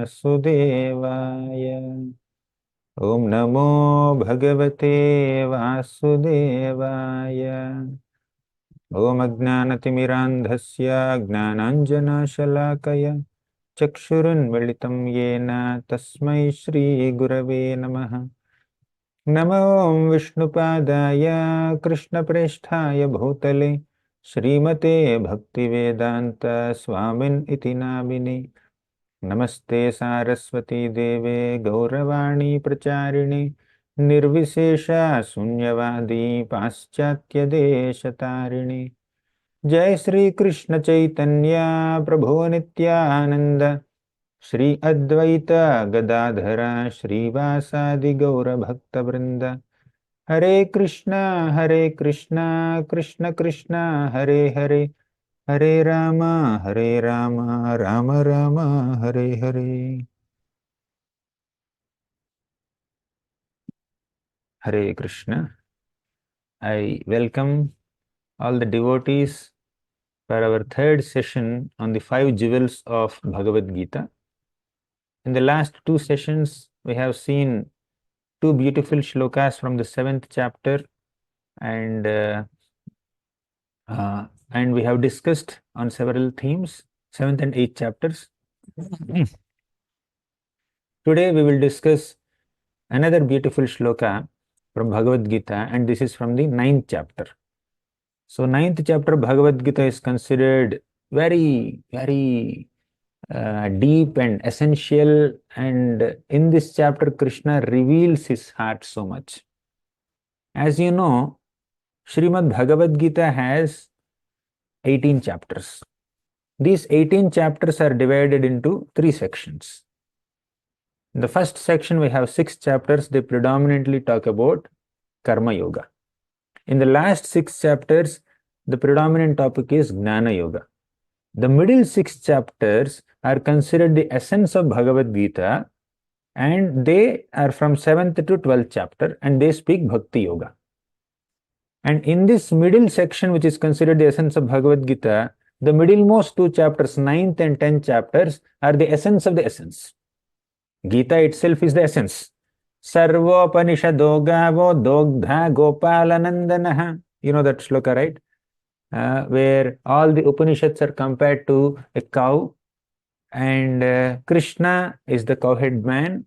वासुदेवाय। ओम नमो भगवते वासुदेवाय। ओम अज्ञानतिमिरान्धस्य ज्ञानाञ्जनशलाकया चक्षुरुन्मिलितं येन तस्मै श्रीगुरवे नमः। नमो विष्णुपादाय कृष्णप्रेष्ठाय भूतले श्रीमते भक्तिवेदान्त स्वामिन् इति नामिने। नमस्ते सारस्वती देवे गौरवाणी प्रचारिणे निर्विशेष शून्यवादी पाश्चात्य देशतारिणे। जय श्री कृष्ण चैतन्य प्रभु नित्यानंद श्री अद्वैत गदाधर श्रीवासादि गौर भक्त वृंद। हरे कृष्णा कृष्ण कृष्ण हरे हरे, हरे Ram Ram Ram Hare Hare. Hare Krishna. I welcome all the devotees for our third session on the five jewels of Bhagavad Gita. In the last two sessions, we have seen two beautiful shlokas from the seventh chapter, and we have discussed on several themes, seventh and eighth chapters. Today we will discuss another beautiful shloka from Bhagavad Gita, and this is from the ninth chapter. So ninth chapter Bhagavad Gita is considered very deep and essential, and in this chapter Krishna reveals his heart so much. As you know, Srimad Bhagavad Gita has 18 chapters. These 18 chapters are divided into three sections. In the first section we have 6 chapters. They predominantly talk about Karma Yoga. In the last 6 chapters, the predominant topic is Jnana Yoga. The middle 6 chapters are considered the essence of Bhagavad Gita, and they are from 7th to 12th chapter, and they speak Bhakti Yoga. And in this middle section, which is considered the essence of Bhagavad Gita, the middlemost 2 chapters, 9th and 10th chapters, are the essence of the essence. Gita itself is the essence. Sarvopanishado gavo dogdha gopalanandanaha. You know that shloka, right? Where all the Upanishads are compared to a cow, and Krishna is the cowhead man,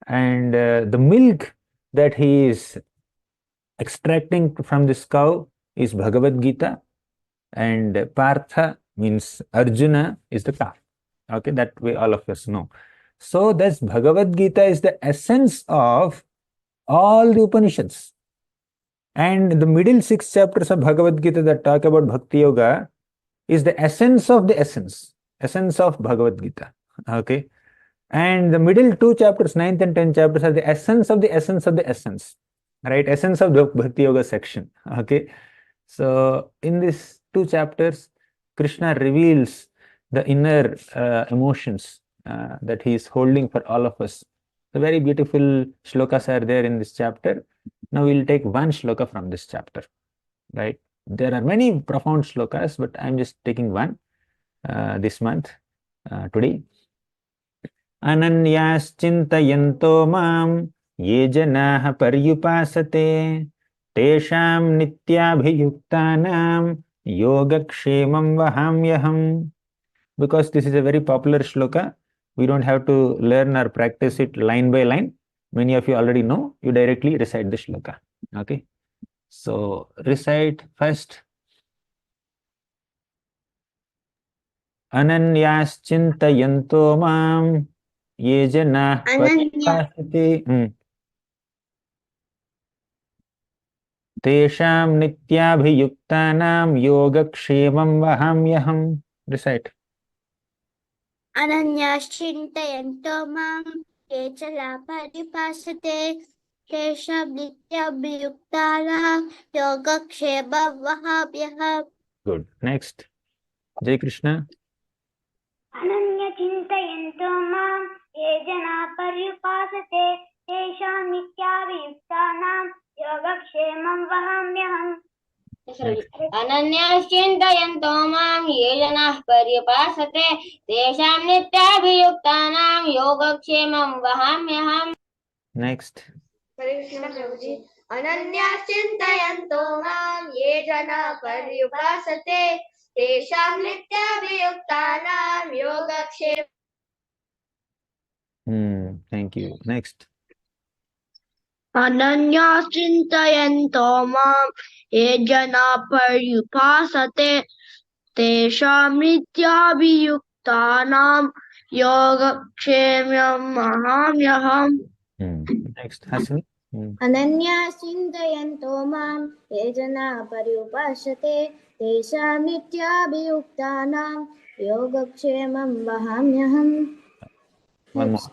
and the milk that he is extracting from this cow is Bhagavad Gita, and Partha means Arjuna is the calf. Okay, that way all of us know. So this Bhagavad Gita is the essence of all the Upanishads. And the middle 6 chapters of Bhagavad Gita that talk about Bhakti Yoga is the essence of the essence of Bhagavad Gita. Okay. And the middle 2 chapters, 9th and 10th chapters, are the essence of the essence of the essence. Right? Essence of the Bhakti Yoga section. Okay. So in these 2 chapters, Krishna reveals the inner emotions that he is holding for all of us. The very beautiful shlokas are there in this chapter. Now we'll take one shloka from this chapter, right? There are many profound shlokas, but I'm just taking one this month, today. Ananyaschintayanto mam ye janaha paryupasate tesham nityabhiyuktanam yogakshemam vahamyaham. Because this is a very popular shloka, we don't have to learn or practice it line by line. Many of you already know. You directly recite the shloka. Okay. So recite first. Ananyaschintayanto mam ye jana paripasate tesham nityabhiyuktanam yogakshemam vahamyaham. Recite. अनन्याश्चिन्तयन्तो मां ये च लाभरिपासते तेषां नित्याभियुक्तानां योगक्षेमं. Good. Next. Jai Krishna. अनन्यचिन्तयन्तो मां ये जना पर्युपासते तेषां नित्याभियुक्तानां योगक्षेमं वहाम्यहम्. अनन्याश्चिन्तयन्तो मां ये जनाः पर्युपासते तेषां नित्याभियुक्तानां योगक्षेमं वहाम्यहम्. Next. हरे कृष्ण प्रभु जी. अनन्याश्चिन्तयन्तो मां ये जना पर्युपासते तेषां नित्याभियुक्तानां योगक्षेम. Thank you. Next. अनन्याश्चिन्तयन्तो मां ये जना पर्युपासते तेषां नित्याभियुक्तानां योगक्षेमं वहाम्यहम्. Next, Hasini. अनन्याश्चिन्तयन्तो मां ये जनाः पर्युपासते तेषां नित्याभियुक्तानां योगक्षेमं वहाम्यहम्. One more.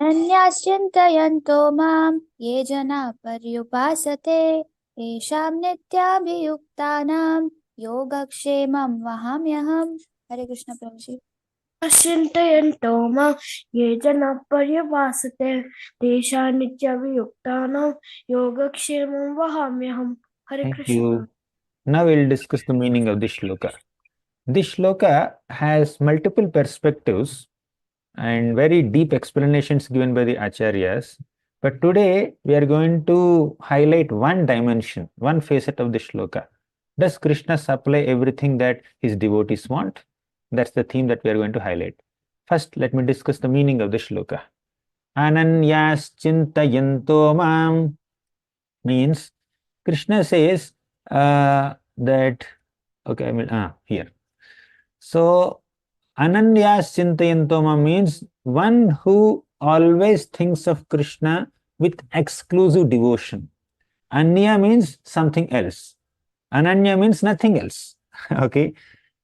अनन्याश्चिन्तयन्तो मां ये जनाः पर्युपासते तेषां नित्याभियुक्तानां योगक्षेमं वहाम्यहम्. हरे कृष्ण प्रभु जी. चिन्तयन्तो मां ये जनाः पर्युपासते तेषां नित्याभियुक्तानां योगक्षेमं वहाम्यहम्. हरे Thank Krishna. you. Now we'll discuss the meaning of this shloka. This shloka has multiple perspectives and very deep explanations given by the acharyas. But today we are going to highlight one dimension, one facet of the shloka. Does Krishna supply everything that his devotees want? That's the theme that we are going to highlight. First, let me discuss the meaning of the shloka. Ananyas chintayanto mam means Krishna says that, okay, I mean, here. So, Ananyas Chintayantoma means one who always thinks of Krishna with exclusive devotion. Anya means something else. Ananya means nothing else. Okay.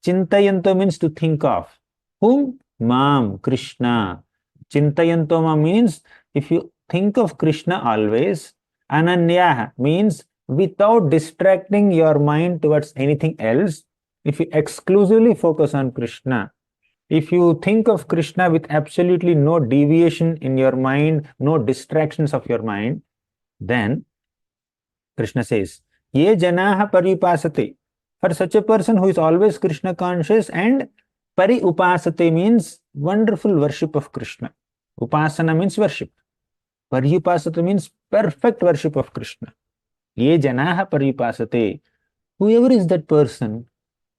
Chintayanto means to think of. Whom? Mam, Krishna. Chintayantoma means if you think of Krishna always. Ananya means without distracting your mind towards anything else. If you exclusively focus on Krishna, if you think of Krishna with absolutely no deviation in your mind, no distractions of your mind, then Krishna says, Ye janaha paripasate. For such a person who is always Krishna conscious, and pari upasate means wonderful worship of Krishna. Upasana means worship. Paripasate means perfect worship of Krishna. Ye janaha paripasate. Whoever is that person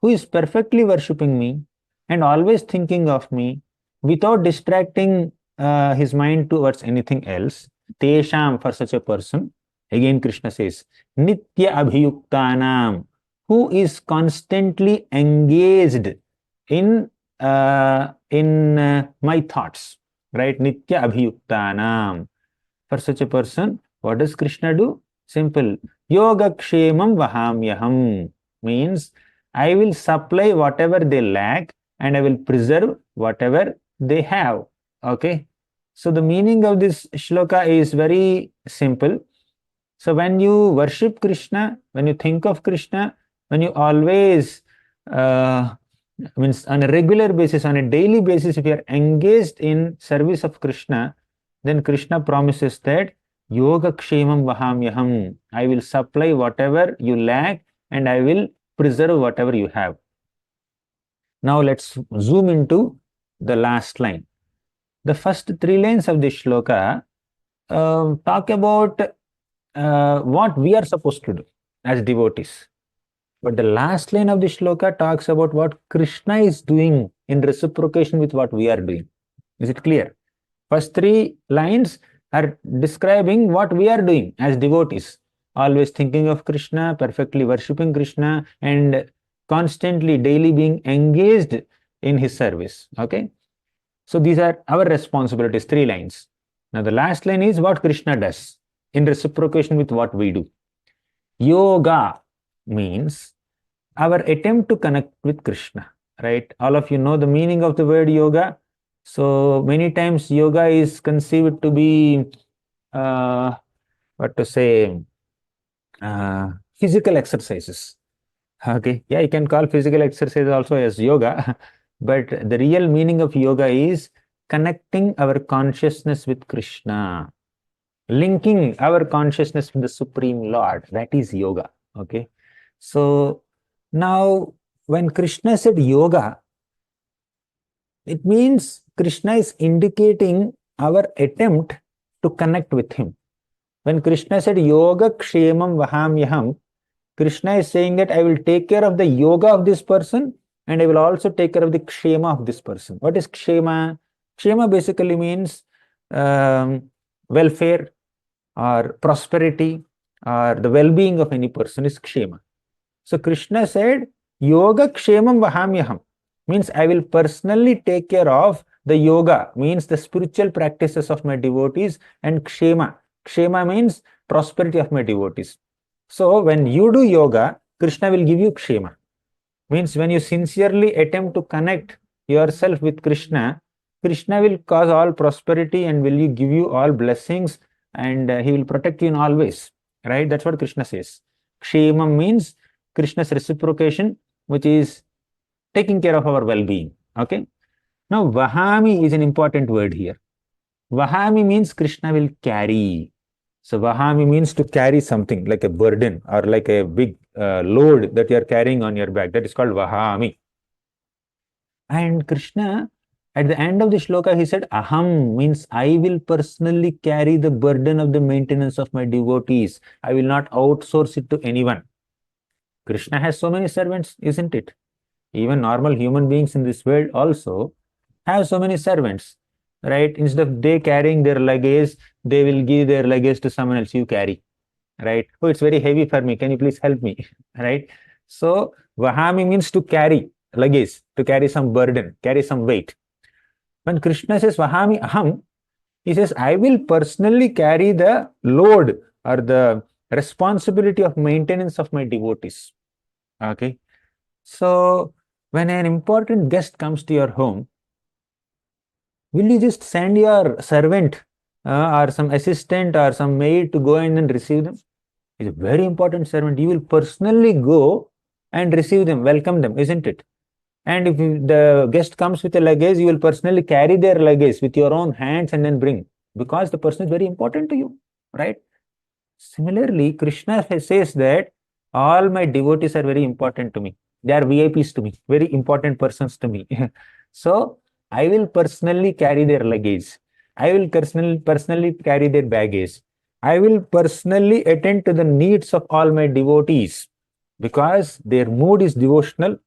who is perfectly worshipping me and always thinking of me without distracting his mind towards anything else, tesham, for such a person, again Krishna says, nitya abhiyuktanam, who is constantly engaged in my thoughts, right? Nitya abhiyuktanam. For such a person, what does Krishna do? Simple. Yogakshemam vahamyaham means I will supply whatever they lack and I will preserve whatever they have. Okay. So the meaning of this shloka is very simple. So when you worship Krishna, when you think of Krishna, when you always means on a regular basis, on a daily basis, if you are engaged in service of Krishna, then Krishna promises that Yoga Kshemam Vahamyaham. I will supply whatever you lack and I will preserve whatever you have. Now let's zoom into the last line. The first three lines of this shloka talk about what we are supposed to do as devotees. But the last line of the shloka talks about what Krishna is doing in reciprocation with what we are doing. Is it clear? First three lines are describing what we are doing as devotees, always thinking of Krishna, perfectly worshipping Krishna, and constantly, daily being engaged in his service. Okay? So these are our responsibilities, three lines. Now the last line is what Krishna does in reciprocation with what we do. Yoga means our attempt to connect with Krishna, right? All of you know the meaning of the word yoga. So many times yoga is conceived to be, physical exercises. Okay, yeah, you can call physical exercise also as yoga, but the real meaning of yoga is connecting our consciousness with Krishna, linking our consciousness with the Supreme Lord. That is yoga. Okay, So now when Krishna said yoga, it means Krishna is indicating our attempt to connect with him. When Krishna said yoga kshemam vahamyaham, Krishna is saying that I will take care of the yoga of this person and I will also take care of the kshema of this person. What is kshema? Kshema basically means welfare or prosperity or the well-being of any person is kshema. So Krishna said, yoga kshemam vahamyaham means I will personally take care of the yoga, means the spiritual practices of my devotees, and kshema. Kshema means prosperity of my devotees. So when you do yoga, Krishna will give you kshema. Means when you sincerely attempt to connect yourself with Krishna, Krishna will cause all prosperity and will give you all blessings, and he will protect you in all ways. Right? That's what Krishna says. Kshemam means Krishna's reciprocation, which is taking care of our well-being. Okay. Now, Vahami is an important word here. Vahami means Krishna will carry. So, Vahami means to carry something like a burden or like a big load that you are carrying on your back. That is called Vahami. And Krishna, at the end of the shloka, he said, Aham means I will personally carry the burden of the maintenance of my devotees. I will not outsource it to anyone. Krishna has so many servants, isn't it? Even normal human beings in this world also have so many servants, right? Instead of they carrying their luggage, they will give their luggage to someone else. You carry, right? Oh, it's very heavy for me. Can you please help me, right? So Vahami means to carry luggage, to carry some burden, carry some weight. When Krishna says Vahami Aham, he says, I will personally carry the load or the responsibility of maintenance of my devotees. Okay. So when an important guest comes to your home, will you just send your servant or some assistant or some maid to go in and receive them? It's a very important servant. You will personally go and receive them, welcome them, isn't it? And if the guest comes with a luggage, you will personally carry their luggage with your own hands and then bring, because the person is very important to you, right? Similarly, Krishna says that all my devotees are very important to me. They are VIPs to me, very important persons to me. So I will personally carry their luggage. I will personally carry their baggage. I will personally attend to the needs of all my devotees because their mood is devotional,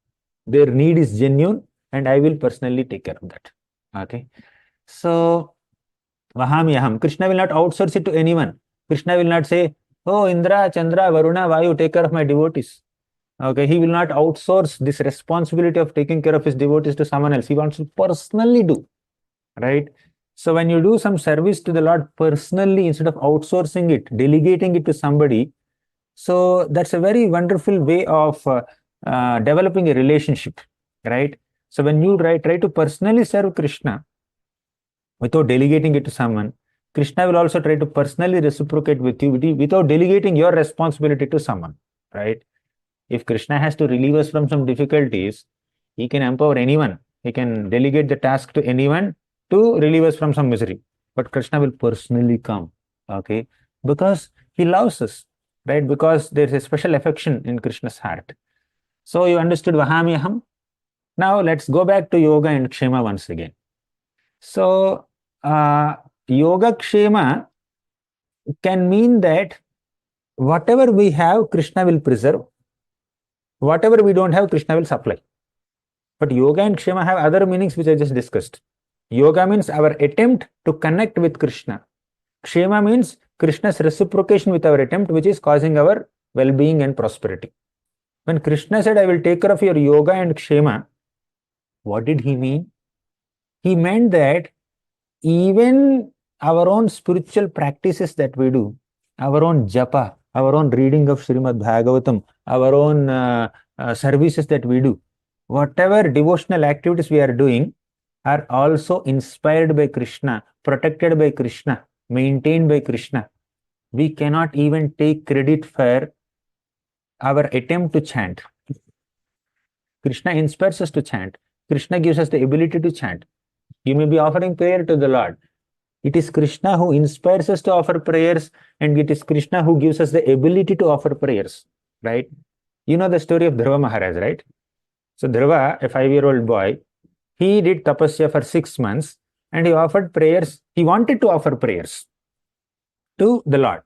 their need is genuine, and I will personally take care of that. Okay. So Vahamyaham. Krishna will not outsource it to anyone. Krishna will not say, oh, Indra, Chandra, Varuna, Vayu, take care of my devotees. Okay, he will not outsource this responsibility of taking care of his devotees to someone else. He wants to personally do, right? So when you do some service to the Lord personally instead of outsourcing it, delegating it to somebody, so that's a very wonderful way of developing a relationship, right? So when you try to personally serve Krishna without delegating it to someone, Krishna will also try to personally reciprocate with you without delegating your responsibility to someone, right? If Krishna has to relieve us from some difficulties, he can empower anyone. He can delegate the task to anyone to relieve us from some misery. But Krishna will personally come, okay? Because he loves us, right? Because there's a special affection in Krishna's heart. So you understood Vahamyaham? Now let's go back to yoga and kshema once again. So yoga kshema can mean that whatever we have, Krishna will preserve. Whatever we don't have, Krishna will supply. But yoga and kshema have other meanings which I just discussed. Yoga means our attempt to connect with Krishna. Kshema means Krishna's reciprocation with our attempt, which is causing our well-being and prosperity. When Krishna said, I will take care of your yoga and kshema, what did he mean? He meant that even our own spiritual practices that we do, our own japa, our own reading of Srimad Bhagavatam, our own services that we do, whatever devotional activities we are doing are also inspired by Krishna, protected by Krishna, maintained by Krishna. We cannot even take credit for our attempt to chant. Krishna inspires us to chant. Krishna gives us the ability to chant. You may be offering prayer to the Lord. It is Krishna who inspires us to offer prayers, and it is Krishna who gives us the ability to offer prayers, right? You know the story of Dhruva Maharaj, right? So Dhruva, a 5-year-old boy, he did tapasya for 6 months and he offered prayers. He wanted to offer prayers to the Lord.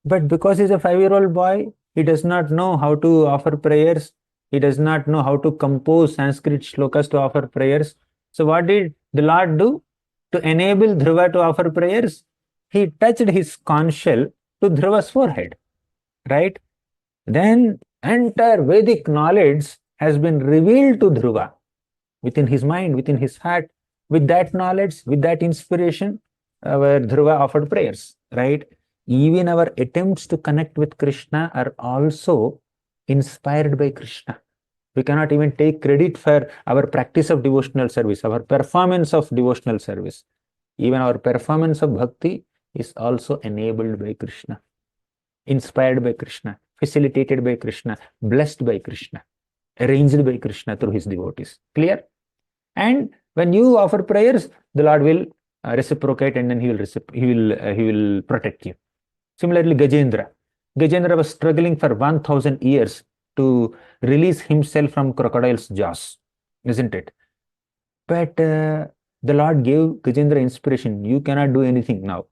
But because he's a 5-year-old boy, he does not know how to offer prayers. He does not know how to compose Sanskrit shlokas to offer prayers. So what did the Lord do? To enable Dhruva to offer prayers, he touched his conch shell to Dhruva's forehead, right? Then entire Vedic knowledge has been revealed to Dhruva within his mind, within his heart. With that knowledge, with that inspiration, our Dhruva offered prayers, right? Even our attempts to connect with Krishna are also inspired by Krishna. We cannot even take credit for our practice of devotional service, our performance of devotional service. Even our performance of bhakti is also enabled by Krishna, inspired by Krishna, facilitated by Krishna, blessed by Krishna, arranged by Krishna through his devotees. Clear? And when you offer prayers, the Lord will reciprocate, and then he will protect you. Similarly, Gajendra was struggling for 1000 years to release himself from crocodile's jaws, isn't it? But the Lord gave Gajendra inspiration. You cannot do anything now.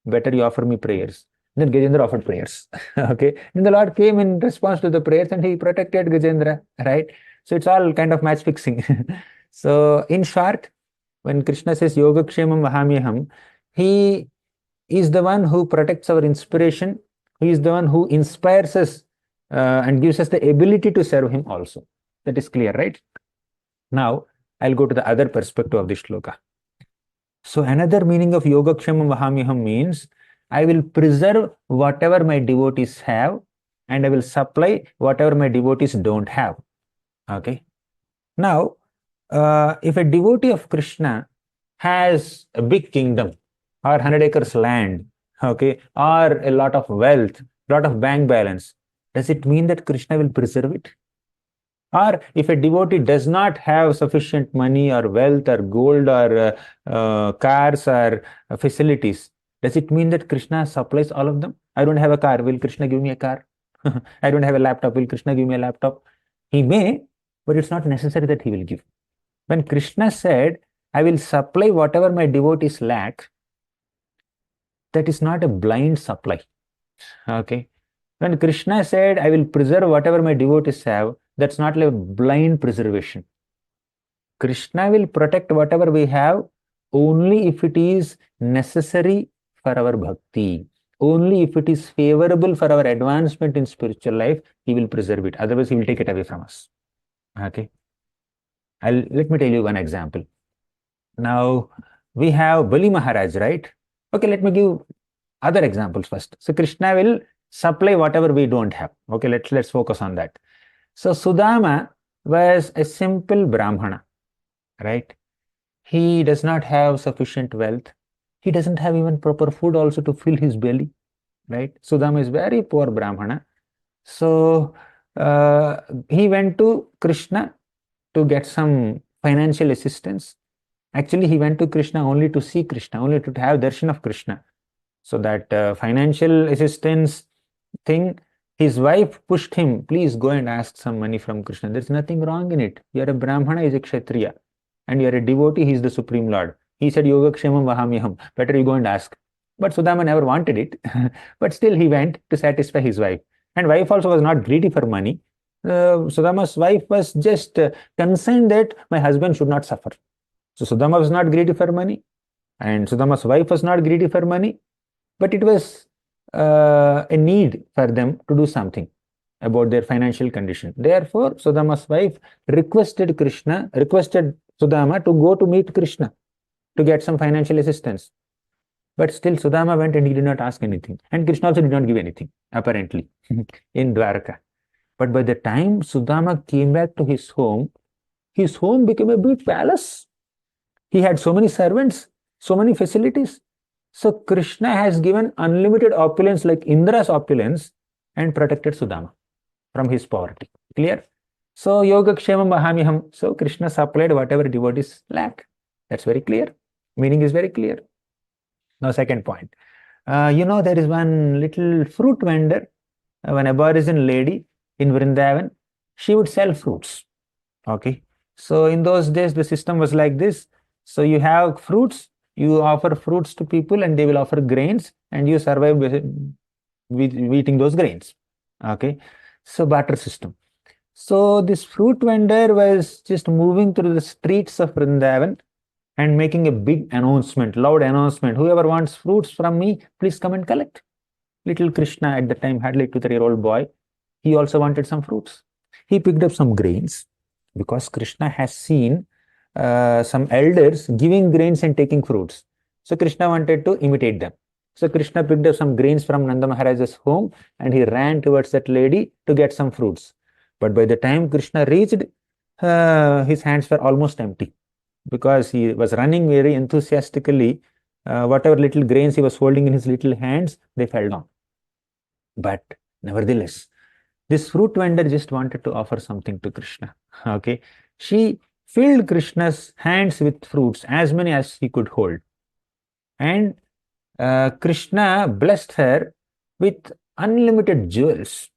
Better you offer me prayers. Then Gajendra offered prayers. Okay. And the Lord came in response to the prayers and he protected Gajendra, right? So it's all kind of match fixing. So in short, when Krishna says Yogakshemam Vahamyaham, he is the one who protects our inspiration. He is the one who inspires us and gives us the ability to serve him also. That is clear, right? Now, I'll go to the other perspective of this shloka. So another meaning of Yogakshemam Vahamyaham means I will preserve whatever my devotees have and I will supply whatever my devotees don't have. Okay. Now, if a devotee of Krishna has a big kingdom or 100 acres land, okay, or a lot of wealth, lot of bank balance, does it mean that Krishna will preserve it? Or if a devotee does not have sufficient money or wealth or gold or cars or facilities, does it mean that Krishna supplies all of them? I don't have a car. Will Krishna give me a car? I don't have a laptop. Will Krishna give me a laptop? He may, but it's not necessary that he will give. When Krishna said, I will supply whatever my devotees lack, that is not a blind supply. Okay. When Krishna said, I will preserve whatever my devotees have, that's not like blind preservation. Krishna will protect whatever we have only if it is necessary for our bhakti. Only if it is favorable for our advancement in spiritual life, he will preserve it. Otherwise, he will take it away from us. Okay. Let me tell you one example. Now, we have Bali Maharaj, right? Okay, let me give other examples first. So, Krishna will supply whatever we don't have. Okay, let's focus on that. So, Sudama was a simple Brahmana, right? He does not have sufficient wealth. He doesn't have even proper food also to fill his belly, right? Sudama is very poor Brahmana. So, he went to Krishna to get some financial assistance. Actually, he went to Krishna only to see Krishna, only to have darshan of Krishna. So that financial assistance thing, his wife pushed him, please go and ask some money from Krishna. There's nothing wrong in it. You are a Brahmana, he is a Kshatriya. And you are a devotee, he is the Supreme Lord. He said, Yogakshemam Vahamyaham. Better you go and ask. But Sudama never wanted it. But still he went to satisfy his wife. And wife also was not greedy for money. Sudama's wife was just concerned that my husband should not suffer. So Sudama was not greedy for money, and Sudama's wife was not greedy for money, but it was a need for them to do something about their financial condition. Therefore, Sudama's wife requested Sudama to go to meet Krishna to get some financial assistance. But still Sudama went and he did not ask anything. And Krishna also did not give anything, apparently, in Dwarka. But by the time Sudama came back to his home became a big palace. He had so many servants, so many facilities. So Krishna has given unlimited opulence like Indra's opulence and protected Sudama from his poverty. Clear? So Yogakshemam Vahamyaham. So Krishna supplied whatever devotees lack. That's very clear. Meaning is very clear. Now, second point. There is one little fruit vendor, an Aborigine lady. in Vrindavan, she would sell fruits. Okay. So in those days, the system was like this. So you have fruits, you offer fruits to people, and they will offer grains, and you survive with eating those grains. Okay. So barter system. So this fruit vendor was just moving through the streets of Vrindavan and making a big announcement, loud announcement. Whoever wants fruits from me, please come and collect. Little Krishna at the time, hardly 2 3-year-old boy, he also wanted some fruits. He picked up some grains because Krishna has seen some elders giving grains and taking fruits. So Krishna wanted to imitate them. So Krishna picked up some grains from Nanda Maharaja's home and he ran towards that lady to get some fruits. But by the time Krishna reached, his hands were almost empty because he was running very enthusiastically. Whatever little grains he was holding in his little hands, they fell down. But nevertheless, this fruit vendor just wanted to offer something to Krishna. Okay. She filled Krishna's hands with fruits, as many as he could hold. And Krishna blessed her with unlimited jewels.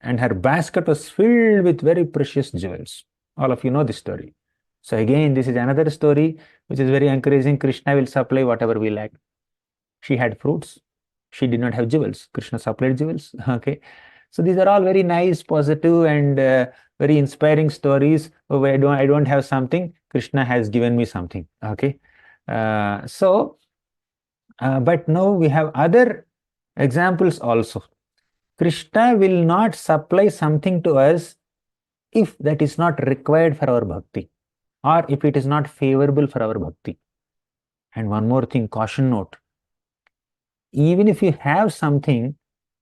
And her basket was filled with very precious jewels. All of you know this story. So again, this is another story which is very encouraging. Krishna will supply whatever we lack. She had fruits. She did not have jewels. Krishna supplied jewels. Okay. So these are all very nice, positive, and very inspiring stories. Oh, I don't have something. Krishna has given me something. Okay. But now we have other examples also. Krishna will not supply something to us if that is not required for our bhakti, or if it is not favorable for our bhakti. And one more thing, caution note. Even if you have something,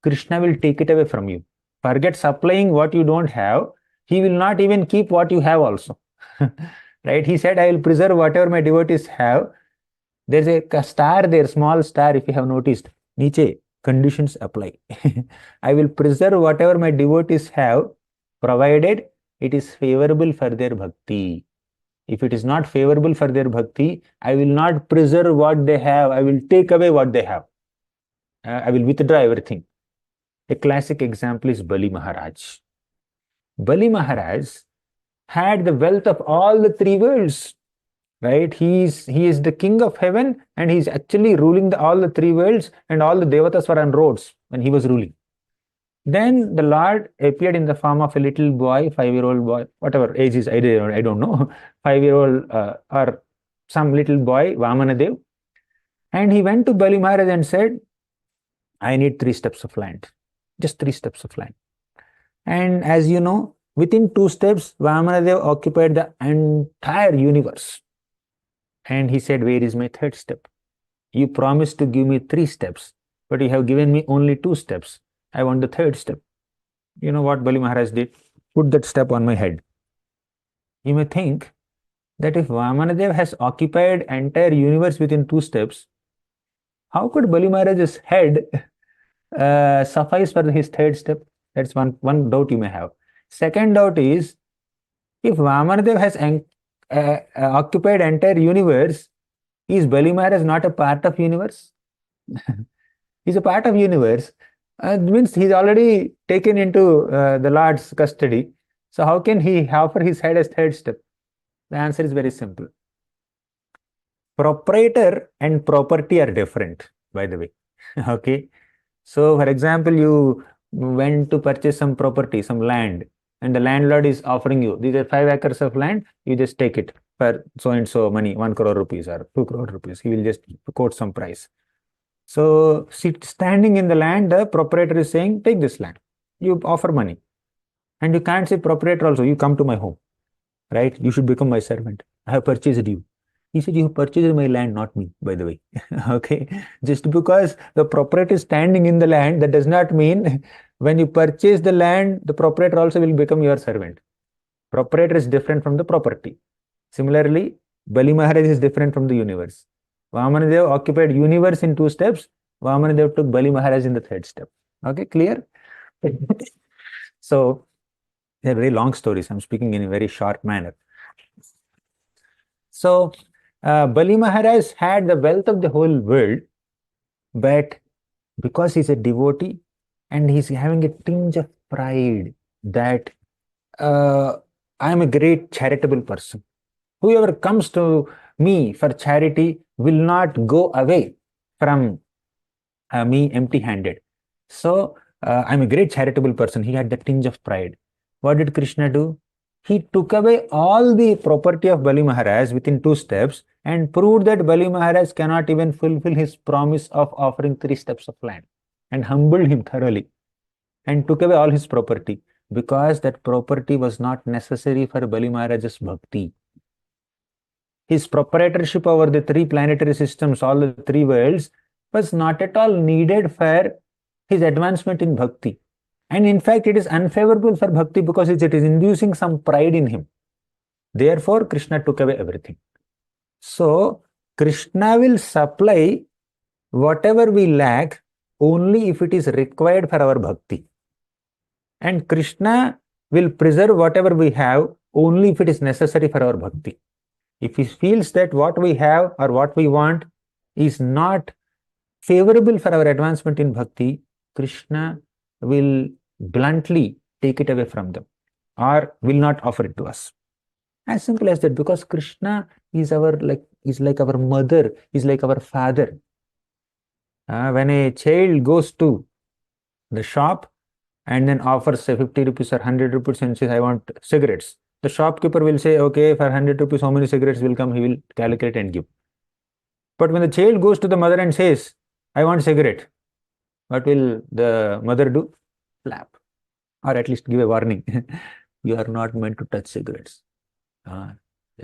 Krishna will take it away from you. Forget supplying what you don't have. He will not even keep what you have also. Right? He said, I will preserve whatever my devotees have. There's a star there, small star, if you have noticed. Niche, conditions apply. I will preserve whatever my devotees have, provided it is favorable for their bhakti. If it is not favorable for their bhakti, I will not preserve what they have. I will take away what they have. I will withdraw everything. A classic example is Bali Maharaj. Bali Maharaj had the wealth of all the three worlds. Right? He is the king of heaven, and he's actually ruling all the three worlds, and all the devatas were on roads when he was ruling. Then the Lord appeared in the form of a little boy, 5-year-old boy, whatever age is, I don't know, 5-year-old or some little boy, Vamanadev. And he went to Bali Maharaj and said, I need 3 steps of land, just 3 steps of land. And as you know, within 2 steps, Vamanadev occupied the entire universe. And he said, where is my 3rd step? You promised to give me 3 steps, but you have given me only 2 steps. I want the 3rd step. You know what Bali Maharaj did? Put that step on my head. You may think that if Vamanadev has occupied entire universe within 2 steps, how could Bali Maharaj's head suffice for his 3rd step? That's one doubt you may have. Second doubt is, if Vamanadev has occupied entire universe, is Bali Maharaj not a part of universe? He's a part of universe. Means he's already taken into the Lord's custody. So how can he offer his head as 3rd step? The answer is very simple. Proprietor and property are different, by the way. Okay. So, for example, you went to purchase some property, some land, and the landlord is offering you, these are 5 acres of land, you just take it for so and so money, 1 crore rupees or 2 crore rupees. He will just quote some price. So, standing in the land, the proprietor is saying, take this land. You offer money. And you can't say, proprietor also, you come to my home, right? You should become my servant. I have purchased you. He said, you purchased my land, not me, by the way. Okay. Just because the proprietor is standing in the land, that does not mean when you purchase the land, the proprietor also will become your servant. Proprietor is different from the property. Similarly, Bali Maharaj is different from the universe. Vamanadev occupied universe in 2 steps. Vamanadev took Bali Maharaj in the 3rd step. Okay, clear? So, they're very long stories. I'm speaking in a very short manner. So, Bali Maharaj had the wealth of the whole world, but because he's a devotee and he's having a tinge of pride, that I am a great charitable person. Whoever comes to me for charity will not go away from me empty-handed. So I'm a great charitable person. He had that tinge of pride. What did Krishna do? He took away all the property of Bali Maharaj within 2 steps and proved that Bali Maharaj cannot even fulfill his promise of offering 3 steps of land, and humbled him thoroughly and took away all his property, because that property was not necessary for Bali Maharaj's bhakti. His proprietorship over the 3 planetary systems, all the 3 worlds, was not at all needed for his advancement in bhakti. And in fact, it is unfavorable for bhakti because it is inducing some pride in him. Therefore, Krishna took away everything. So, Krishna will supply whatever we lack only if it is required for our bhakti. And Krishna will preserve whatever we have only if it is necessary for our bhakti. If he feels that what we have or what we want is not favorable for our advancement in bhakti, Krishna will bluntly take it away from them or will not offer it to us. As simple as that, because Krishna is like our mother, is like our father. When a child goes to the shop and then offers say 50 rupees or 100 rupees and says, I want cigarettes, the shopkeeper will say, okay, for 100 rupees, how many cigarettes will come? He will calculate and give. But when the child goes to the mother and says, I want cigarette, what will the mother do? Slap, or at least give a warning. You are not meant to touch cigarettes.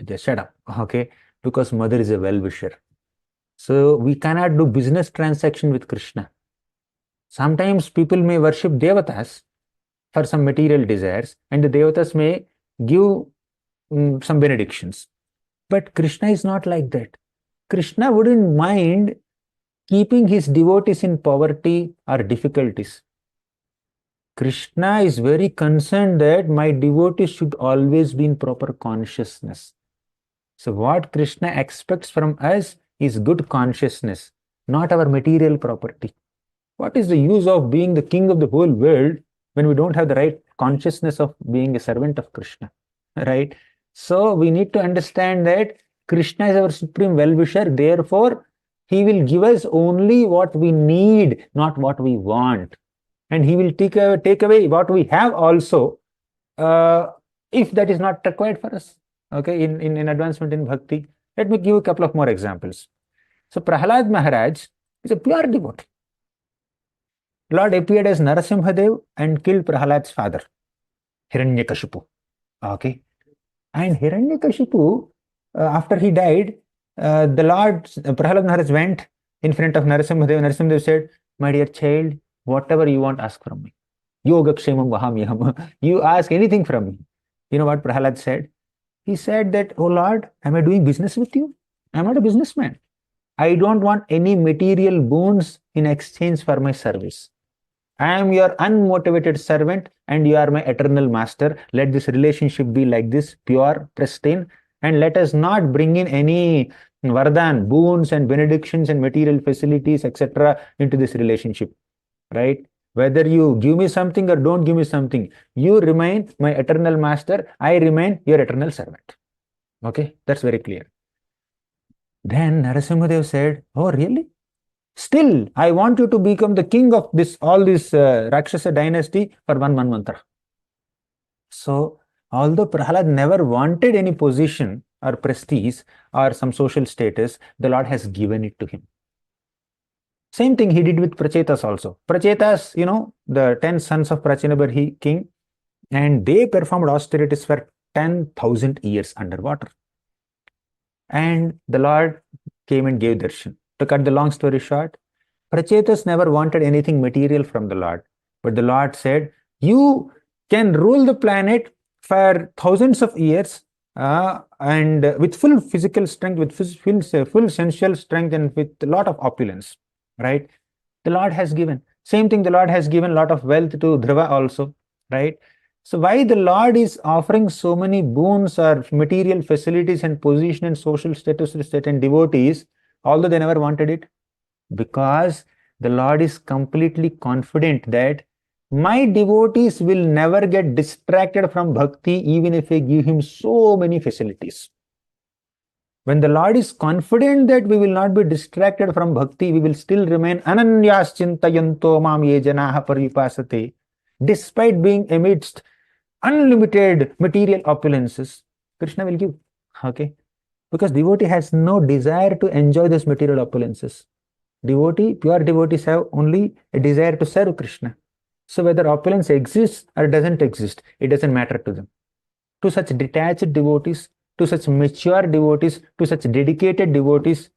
Just shut up, okay? Because mother is a well-wisher. So we cannot do business transaction with Krishna. Sometimes people may worship devatas for some material desires, and the devatas may give some benedictions. But Krishna is not like that. Krishna wouldn't mind keeping his devotees in poverty or difficulties. Krishna is very concerned that my devotees should always be in proper consciousness. So what Krishna expects from us is good consciousness, not our material property. What is the use of being the king of the whole world when we don't have the right consciousness of being a servant of Krishna, right? So we need to understand that Krishna is our supreme well-wisher. Therefore, he will give us only what we need, not what we want. And he will take away what we have also, if that is not required for us, okay, in advancement in bhakti. Let me give you a couple of more examples. So Prahlad Maharaj is a pure devotee. Lord appeared as Narasimhadev and killed Prahlad's father, Hiranyakashipu. Okay. And Hiranyakashipu, after he died, the Lord, Prahlad Maharaj went in front of Narasimhadev. Narasimhadev said, my dear child, whatever you want, ask from me. Yogakshemam vahamyaham. You ask anything from me. You know what Prahlad said? He said that, oh Lord, am I doing business with you? I'm not a businessman. I don't want any material boons in exchange for my service. I am your unmotivated servant and you are my eternal master. Let this relationship be like this, pure, pristine, and let us not bring in any vardhan, boons and benedictions and material facilities, etc. into this relationship, right? Whether you give me something or don't give me something, you remain my eternal master, I remain your eternal servant. Okay, that's very clear. Then Narasimhadev said, oh really? Still, I want you to become the king of all this Rakshasa dynasty for one mantra. So, although Prahlad never wanted any position or prestige or some social status, the Lord has given it to him. Same thing he did with Prachetas also. Prachetas, you know, the 10 sons of Prachinabarhi king, and they performed austerities for 10,000 years underwater. And the Lord came and gave darshan. To cut the long story short, Prachetas never wanted anything material from the Lord. But the Lord said, you can rule the planet for thousands of years and with full physical strength, with full sensual strength and with a lot of opulence, right? The Lord has given. Same thing, the Lord has given a lot of wealth to Dhruva also, right? So why the Lord is offering so many boons or material facilities and position and social status to certain devotees, although they never wanted it? Because the Lord is completely confident that my devotees will never get distracted from bhakti even if I give him so many facilities. When the Lord is confident that we will not be distracted from bhakti, we will still remain ananyas chintayanto mam ye janaha paripasate, despite being amidst unlimited material opulences. Krishna will give. Okay? Because devotee has no desire to enjoy those material opulences. Pure devotees have only a desire to serve Krishna. So whether opulence exists or doesn't exist, it doesn't matter to them. To such detached devotees, to such mature devotees, to such dedicated devotees,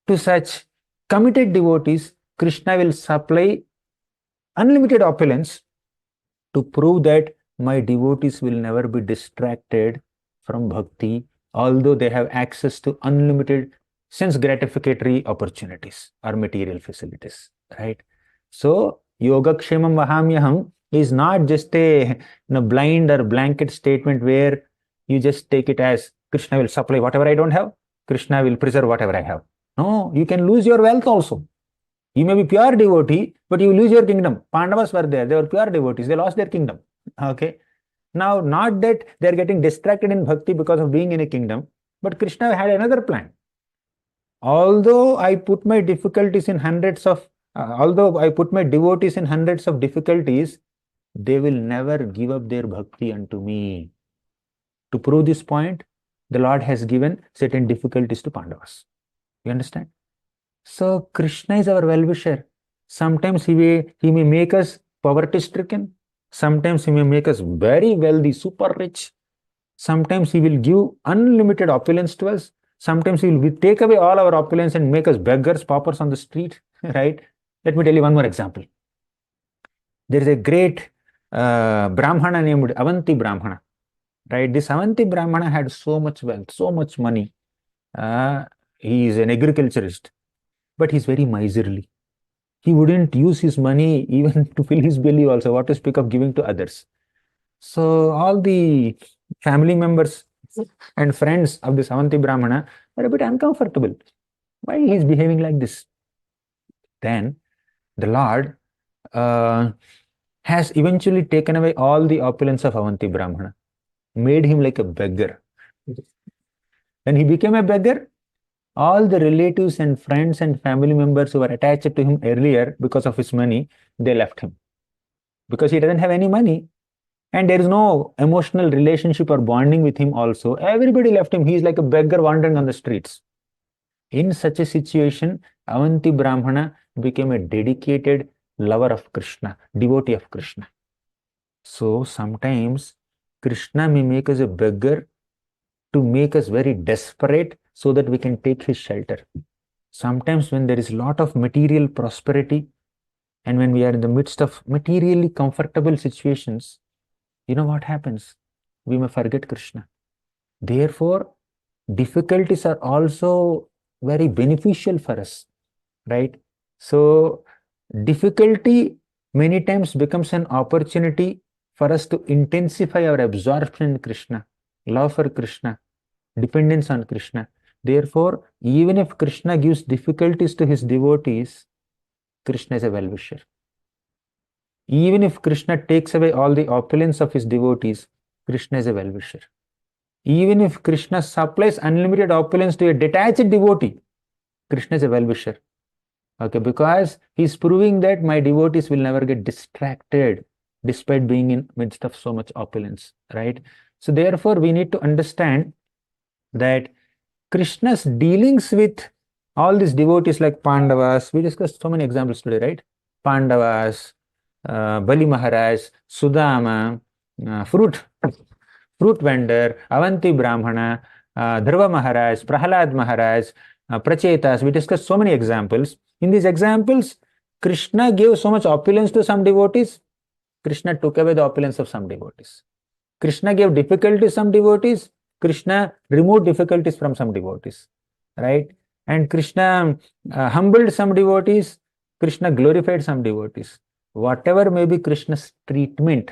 to such committed devotees, Krishna will supply unlimited opulence to prove that my devotees will never be distracted from bhakti, although they have access to unlimited sense gratificatory opportunities or material facilities, right? So, Yogakshemam Vahamyaham is not just a blind or blanket statement where you just take it as Krishna will supply whatever I don't have, Krishna will preserve whatever I have. No, you can lose your wealth also. You may be pure devotee, but you lose your kingdom. Pandavas were there, they were pure devotees, they lost their kingdom. Okay. Now, not that they are getting distracted in bhakti because of being in a kingdom, but Krishna had another plan. Although I put my difficulties in hundreds of, although I put my devotees in hundreds of difficulties, they will never give up their bhakti unto me. To prove this point, the Lord has given certain difficulties to Pandavas. You understand? So Krishna is our well-wisher. Sometimes he may make us poverty-stricken. Sometimes he may make us very wealthy, super rich. Sometimes he will give unlimited opulence to us. Sometimes he will take away all our opulence and make us beggars, paupers on the street, right? Let me tell you one more example. There is a great Brahmana named Avanti Brahmana, right? This Avanti Brahmana had so much wealth, so much money. He is an agriculturist, but he's very miserly. He wouldn't use his money even to fill his belly also, what to speak of giving to others. So all the family members and friends of this Avanti Brahmana are a bit uncomfortable. Why he is behaving like this? Then the Lord has eventually taken away all the opulence of Avanti Brahmana, made him like a beggar. When he became a beggar, all the relatives and friends and family members who were attached to him earlier because of his money, they left him. Because he doesn't have any money and there is no emotional relationship or bonding with him also. Everybody left him. He is like a beggar wandering on the streets. In such a situation, Avanti Brahmana became a dedicated lover of Krishna, devotee of Krishna. So sometimes Krishna may make us a beggar to make us very desperate so that we can take his shelter. Sometimes when there is a lot of material prosperity and when we are in the midst of materially comfortable situations, you know what happens? We may forget Krishna. Therefore, difficulties are also very beneficial for us, right? So, difficulty many times becomes an opportunity for us to intensify our absorption in Krishna, love for Krishna, dependence on Krishna. Therefore, even if Krishna gives difficulties to his devotees, Krishna is a well-wisher. Even if Krishna takes away all the opulence of his devotees, Krishna is a well-wisher. Even if Krishna supplies unlimited opulence to a detached devotee, Krishna is a well-wisher. Okay, because he's proving that my devotees will never get distracted despite being in midst of so much opulence, right? So therefore, we need to understand that Krishna's dealings with all these devotees like Pandavas, we discussed so many examples today, right? Pandavas, Bali Maharaj, Sudama, fruit vendor, Avanti Brahmana, Dhruva Maharaj, Prahalad Maharaj, Prachetas. We discussed so many examples. In these examples, Krishna gave so much opulence to some devotees. Krishna took away the opulence of some devotees. Krishna gave difficulty to some devotees. Krishna removed difficulties from some devotees, right? And Krishna humbled some devotees. Krishna glorified some devotees. Whatever may be Krishna's treatment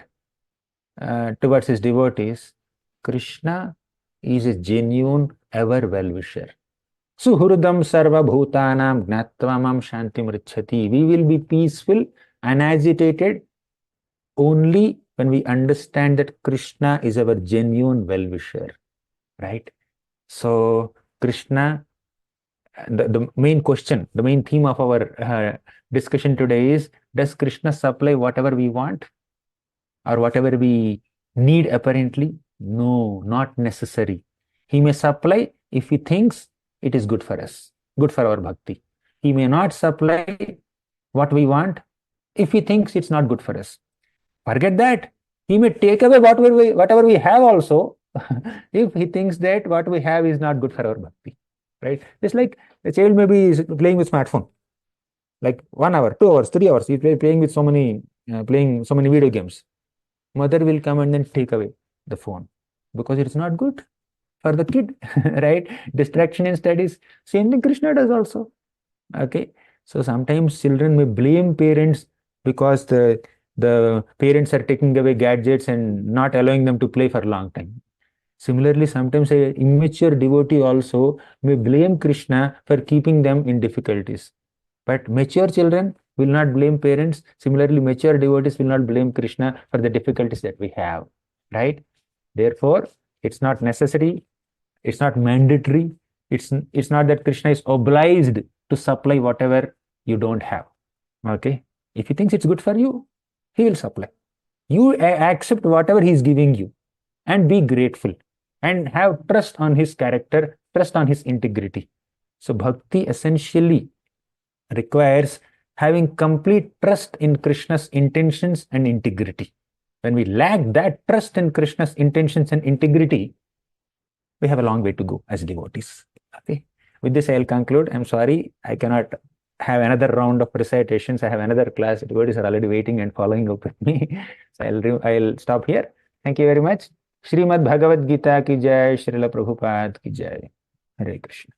towards his devotees, Krishna is a genuine ever well-wisher. Suhurdam sarva bhutanam gnatva mam shantim richati. We will be peaceful, unagitated, only when we understand that Krishna is our genuine well-wisher, right? So Krishna, the main question, the main theme of our discussion today is, does Krishna supply whatever we want or whatever we need apparently? No, not necessary. He may supply if he thinks it is good for us, good for our bhakti. He may not supply what we want if he thinks it's not good for us. Forget that. He may take away whatever we have also if he thinks that what we have is not good for our bhakti. Right? Just like a child may be playing with smartphone, like 1 hour, 2 hours, 3 hours, he's playing with playing so many video games. Mother will come and then take away the phone because it's not good for the kid, right? Distraction in studies. Same thing Krishna does also. Okay. So sometimes children may blame parents because the parents are taking away gadgets and not allowing them to play for a long time. Similarly, sometimes a immature devotee also may blame Krishna for keeping them in difficulties. But mature children will not blame parents. Similarly, mature devotees will not blame Krishna for the difficulties that we have. Right? Therefore, it's not necessary, it's not mandatory, it's not that Krishna is obliged to supply whatever you don't have. Okay? If he thinks it's good for you, he will supply. You accept whatever he is giving you and be grateful and have trust on his character, trust on his integrity. So bhakti essentially requires having complete trust in Krishna's intentions and integrity. When we lack that trust in Krishna's intentions and integrity, we have a long way to go as devotees. Okay. With this, I'll conclude. I'm sorry, I cannot have another round of recitations. I have another class. Devotees are already waiting and following up with me. So I'll stop here. Thank you very much. Srimad Bhagavad Gita ki jai, Srila Prabhupada ki jai. Hare Krishna.